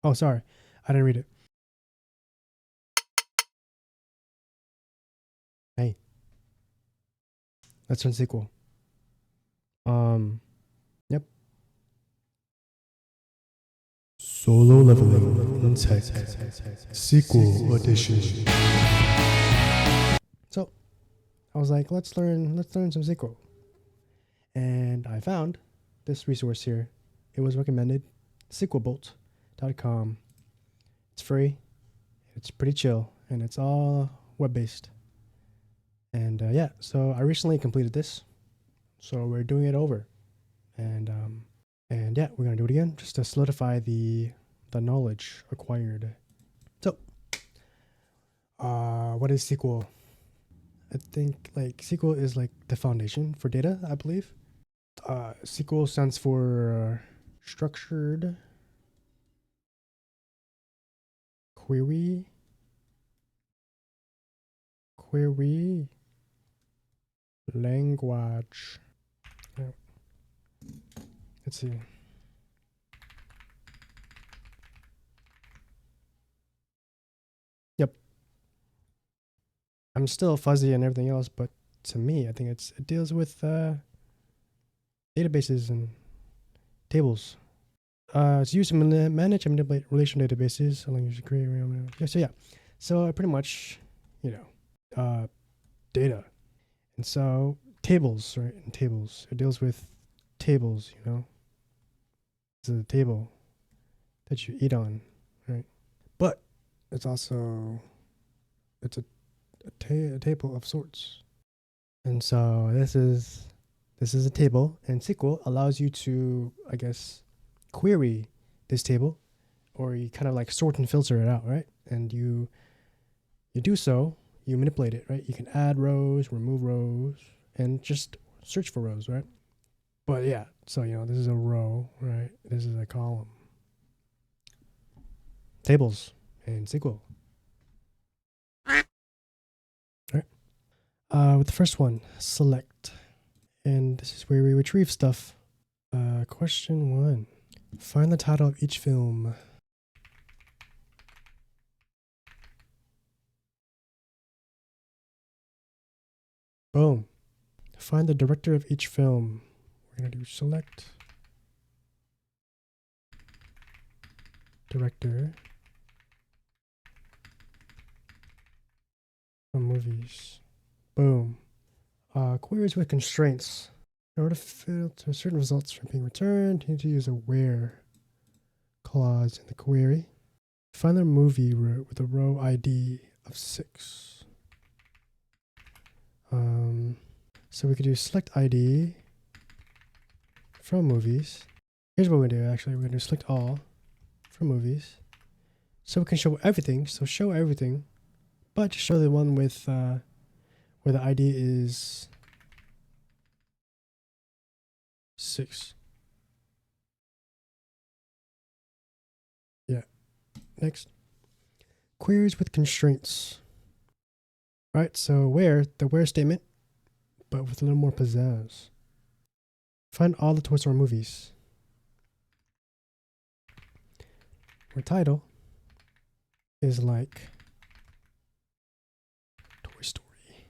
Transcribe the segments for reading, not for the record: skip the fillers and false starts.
Oh, sorry. I didn't read it. Hey, let's run SQL. Yep. Solo leveling in tech SQL edition. So I was like, let's learn some SQL. And I found this resource here. It was recommended, SQLbolt.com. It's free. It's pretty chill, and it's all web-based. And yeah, so I recently completed this, so we're doing it over, and yeah, we're gonna do it again just to solidify the knowledge acquired. So, what is SQL? I think like SQL is like the foundation for data, I believe. SQL stands for structured query language. Yeah. Let's see. Yep. I'm still fuzzy and everything else, but to me, I think it deals with databases and tables. It's used to manage and manipulate relational databases, allowing you to create. Yeah. So pretty much, data, and so tables, right? And tables. It deals with tables. It's a table that you eat on, right? But it's also a table of sorts, and so this is a table, and SQL allows you to, I guess, query this table, or you kind of like sort and filter it out, right? And you do so, you manipulate it, right? You can add rows, remove rows, and just search for rows, right? But yeah, so this is a row, right? This is a column. Tables and SQL. Right. With the first one, select, and this is where we retrieve stuff. Question 1. Find the title of each film. Boom. Find the director of each film. We're going to do select director from movies. Boom. Queries with constraints. In order to filter certain results from being returned, you need to use a where clause in the query. Find the movie with a row ID of 6. So we could do select ID from movies. Here's what we do actually. We're going to select all from movies. So we can show everything. So show everything, but just show the one with where the ID is 6. Yeah. Next. Queries with constraints. Right, so the where statement, but with a little more pizzazz. Find all the Toy Story movies. Where title is like Toy Story.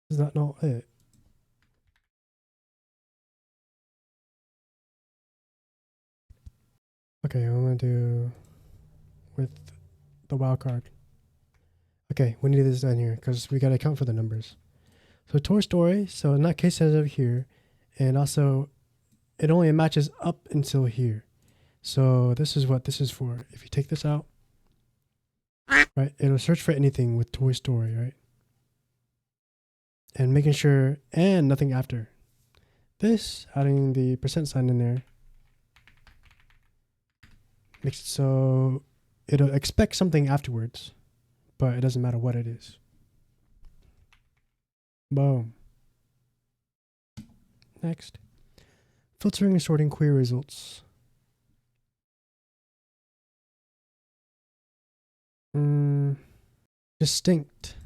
Is that not it? Okay, I'm gonna do with the wildcard. Okay, we need this down here because we gotta account for the numbers. So Toy Story, so in that case, it's over here, and also it only matches up until here. So this is what this is for. If you take this out, right, it'll search for anything with Toy Story, right? And making sure, and nothing after. This, adding the % sign in there, makes it so it'll expect something afterwards, but it doesn't matter what it is. Boom. Next. Filtering and sorting query results. Distinct.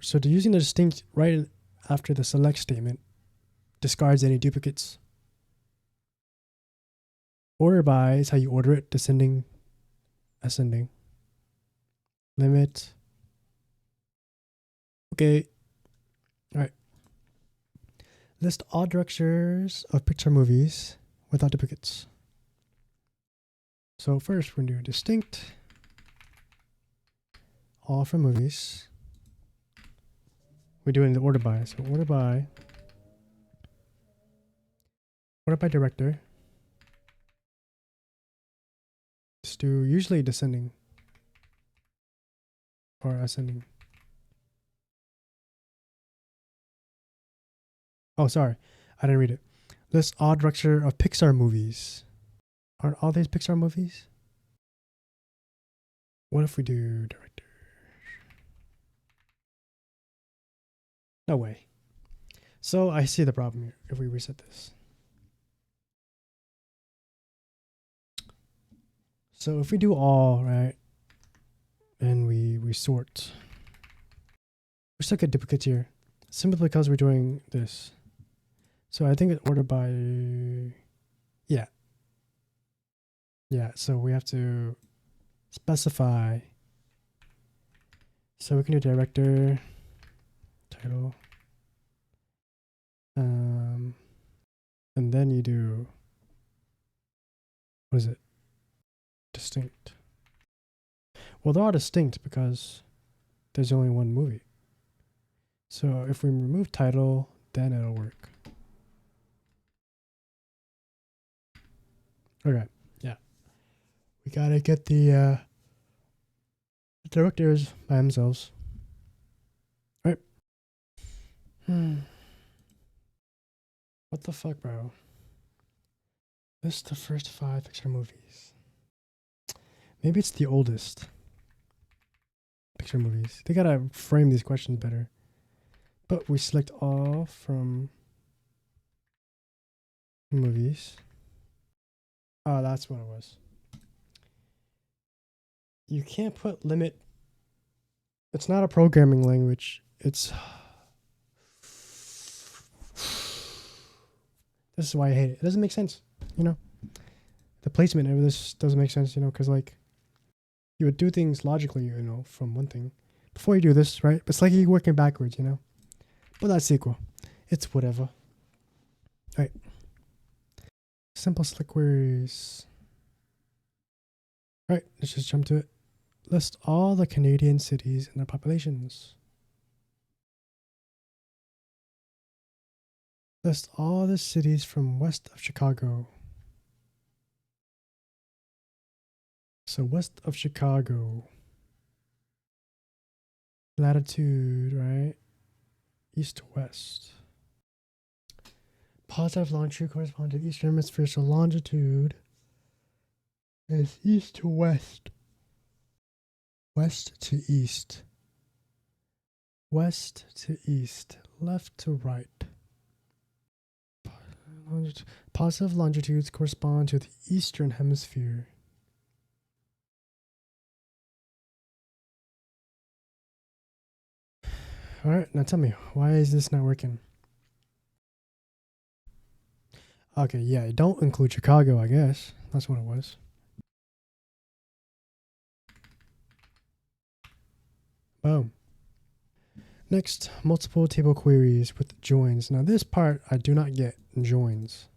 So using the distinct right after the select statement discards any duplicates. Order by is how you order it, descending, ascending. Limit. Okay. All right. List all directors of Pixar movies without duplicates. So first we're going to do distinct, all from movies. We're doing the order by. So order by director. Let's do usually descending or ascending. Oh, sorry. I didn't read it. List all director of Pixar movies. Aren't all these Pixar movies? What if we do director? No way. So I see the problem here if we reset this. So if we do all, right, and we sort, we still get duplicates here, simply because we're doing this. So I think it's ordered by, yeah. Yeah, so we have to specify. So we can do director, title, and then you do, what is it? Distinct. Well, they're all distinct because there's only one movie. So if we remove title, then it'll work. Okay, yeah. We gotta get the directors by themselves. All right. What the fuck, bro? List the first 5 Pixar movies. Maybe it's the oldest Pixar movies. They gotta frame these questions better. But we select all from movies. Oh, that's what it was. You can't put limit. It's not a programming language. It's. This is why I hate it. It doesn't make sense, you know? The placement of this doesn't make sense, you know, because, like, you would do things logically, you know, from one thing before you do this, right? It's like you're working backwards, you know? But that's SQL. It's whatever. All right. Simple select queries. All right, let's just jump to it. List all the Canadian cities and their populations. List all the cities from west of Chicago. So west of Chicago. Latitude, right? East to west. Positive longitude corresponds to the eastern hemisphere, so longitude is east to west. West to east. West to east. Left to right. Positive longitudes correspond to the eastern hemisphere. All right, now tell me, why is this not working? Okay, yeah, don't include Chicago, I guess. That's what it was. Boom. Next, multiple table queries with joins. Now this part I do not get, joins.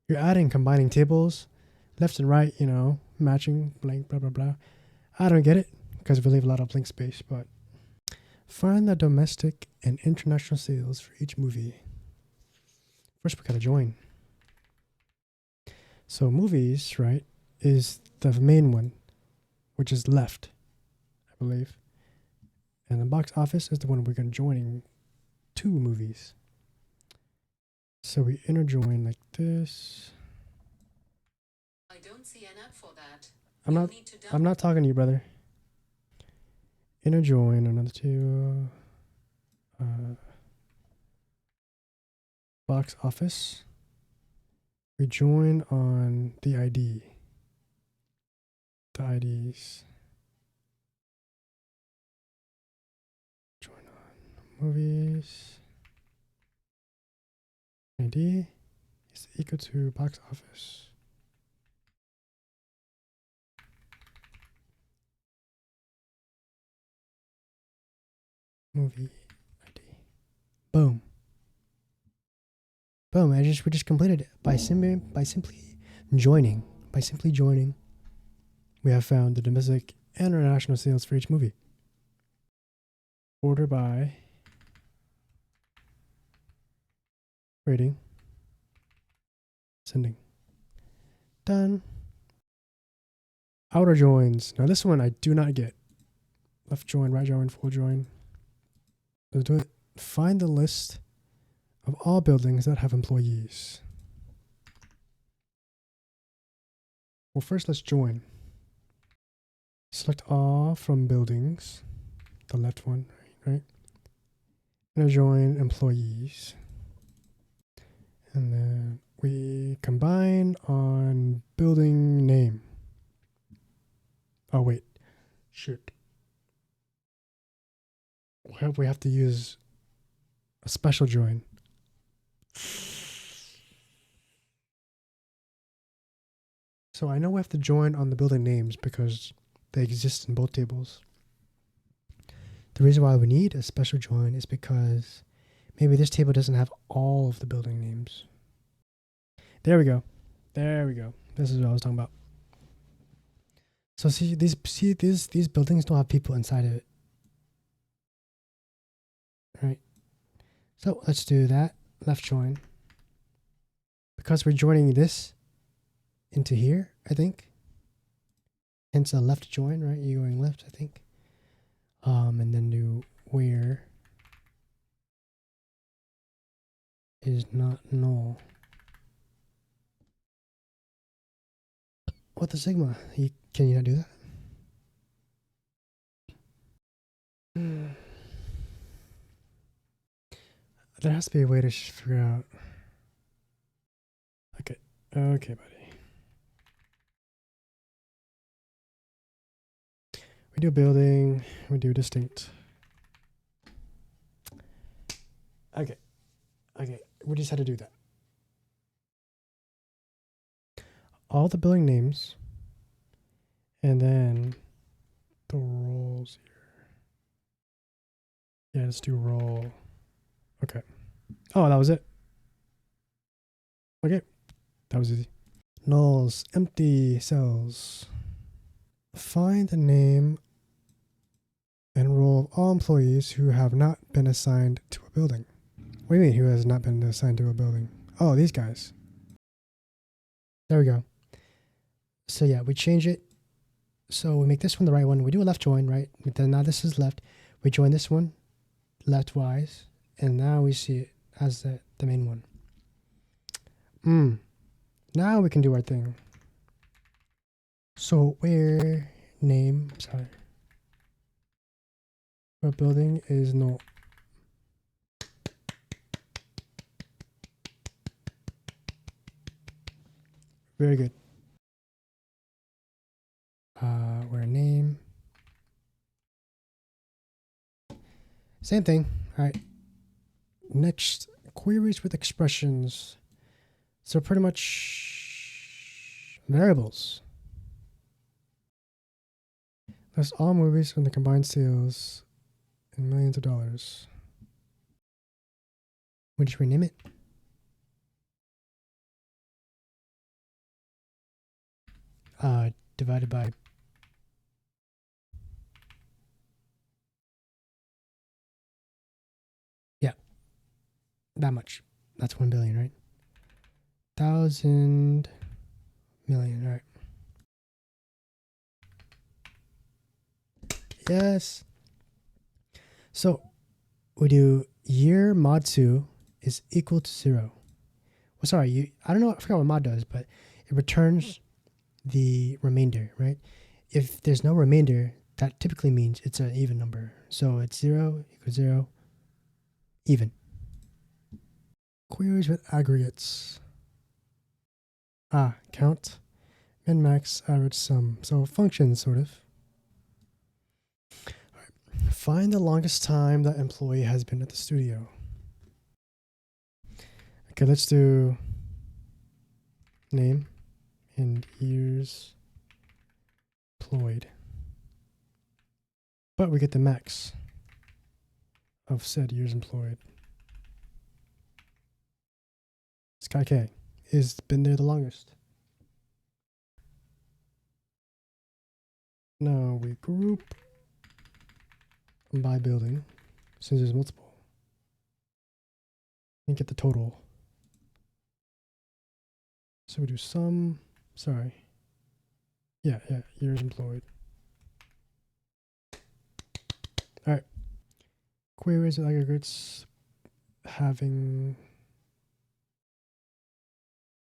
You're adding combining tables, left and right, you know, matching, blank, blah, blah, blah. I don't get it because we leave a lot of blank space, but find the domestic and international sales for each movie. First, we gotta join. So movies, right, is the main one, which is left, I believe. And the box office is the one we're going to join 2 movies. So we interjoin like this. I don't see an app for that. I'm not talking to you, brother. Interjoin another 2. Box office. We join on the ID. The IDs. Join on movies. ID is equal to box office. movie ID. Boom. Boom. We just completed it by simply joining. By simply joining, we have found the domestic and international sales for each movie. Order by rating. Sending. Done. Outer joins. Now this one I do not get. Left join, right join, full join. Let's do it. Find the list of all buildings that have employees. Well, first let's join. Select all from buildings. The left one, right? And join employees. And then we combine on building name. Oh, wait. Shoot. We have to use a special join. So I know we have to join on the building names because they exist in both tables. The reason why we need a special join is because maybe this table doesn't have all of the building names. There we go. There we go. This is what I was talking about. So these buildings don't have people inside of it. Right. So let's do that. Left join. Because we're joining this into here, I think. Hence a left join, right? You're going left, I think. And then do where is not null. What the sigma? Can you not do that? There has to be a way to figure out. Okay. Okay, buddy. We do building. We do distinct. Okay. Okay. We just had to do that. All the building names. And then the roles here. Yeah, let's do role. Okay. Oh, that was it. Okay. That was easy. Nulls, empty cells. Find the name and role of all employees who have not been assigned to a building. What do you mean who has not been assigned to a building? Oh, these guys. There we go. So yeah, we change it. So we make this one the right one. We do a left join, right? Then now this is left. We join this one left-wise. And now we see it as the main one. Now we can do our thing. So where name, sorry. Our building is null. Very good. Where name. Same thing. All right. Next, queries with expressions. So pretty much variables. List all movies from the combined sales in millions of dollars. We just rename it. Divided by that much. That's 1 billion, right? 1,000 million, all right. Yes. So we do year mod 2 is equal to 0. Well, sorry, I don't know, I forgot what mod does, but it returns the remainder, right? If there's no remainder, that typically means it's an even number. So it's 0 equals 0, even. Queries with aggregates. Count, min, max, average, sum. So functions, sort of. All right. Find the longest time that employee has been at the studio. Okay, let's do name and years employed. But we get the max. of said years employed. Sky K is been there the longest. Now we group by building, since there's multiple, and get the total. So we do sum, years employed. All right, queries and aggregates having,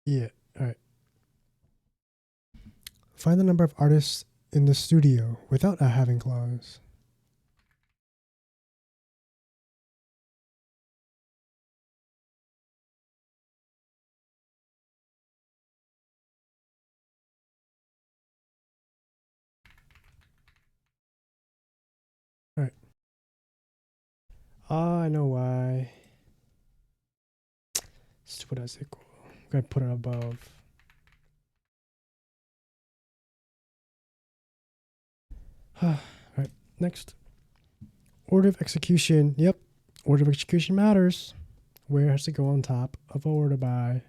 all right. Find the number of artists in the studio without a having clause. All right. I know why. Stupid as SQL. I'm gonna put it above. All right. Next. Order of execution. Yep. Order of execution matters. Where has to go on top of order by?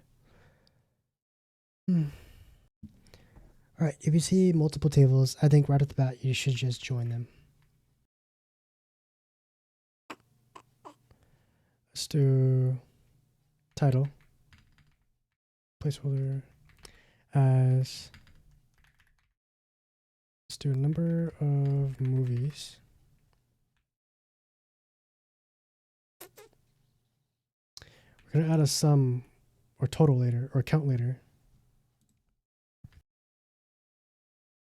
All right. If you see multiple tables, I think right off the bat you should just join them. Let's do title, placeholder as, let's do a number of movies. We're gonna add a sum or total later, or count later.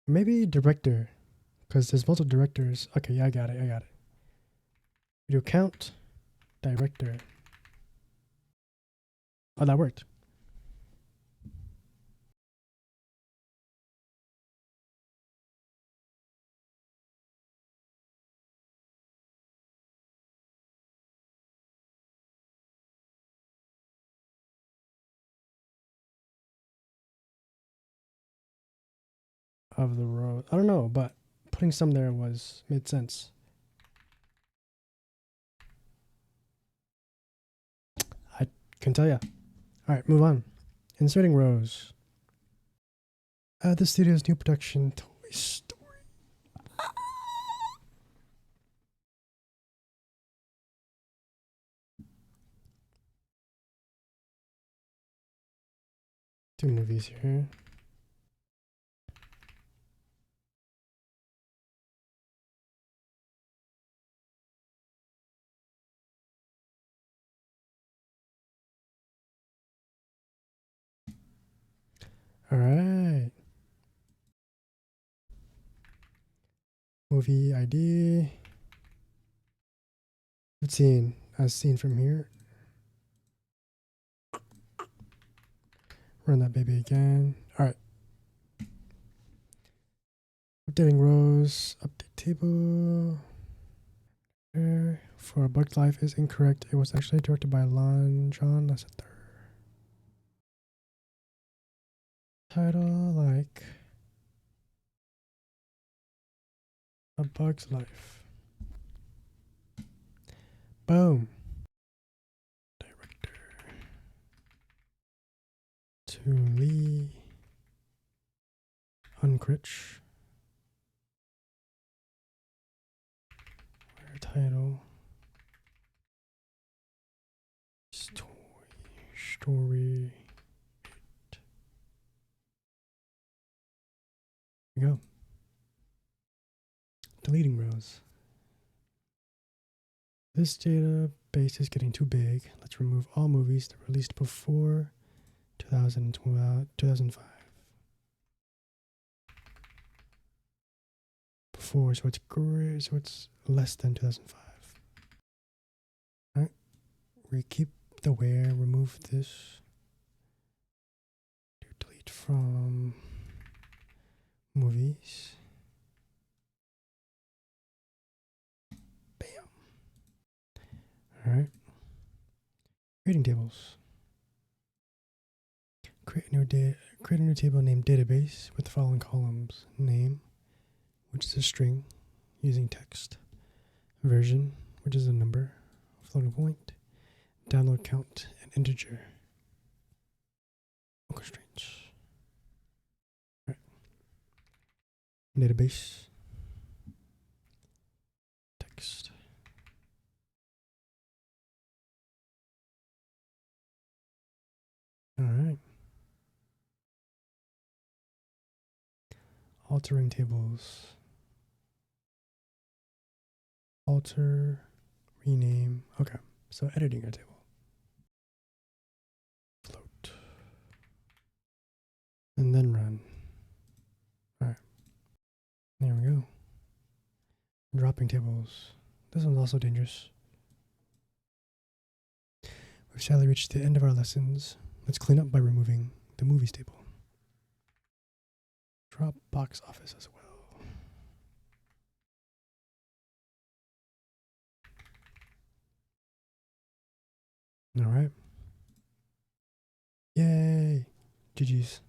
Maybe director, because there's multiple directors. Okay, yeah, I got it. We do count director. Oh, that worked. Of the row, I don't know, but putting some there made sense. I can tell you. All right, move on. Inserting rows. Add the studio's new production, Toy Story. Two movies here. All right. Movie ID. 15, as seen from here. Run that baby again. All right. Updating rows. Update table. For A Bug's Life is incorrect. It was actually directed by John Lasseter. Title like A Bug's Life. Boom. Director. To Lee Unkrich. Where title? Story. There we go. Deleting rows. This database is getting too big. Let's remove all movies that were released before 2005. Before, so it's gray, so it's less than 2005. All right, we keep the where, remove this. Delete from movies. Bam. All right. Creating tables. Create a new table named database with the following columns: name, which is a string using text; version, which is a number; floating point, download count, and integer. No constraints. All right. Database. Text. All right. Altering tables. Alter, rename. Okay, so editing our table. Float. And then run. All right. There we go. Dropping tables. This one's also dangerous. We've sadly reached the end of our lessons. Let's clean up by removing the movies table. Drop box office as well. All right. Yay. GG's.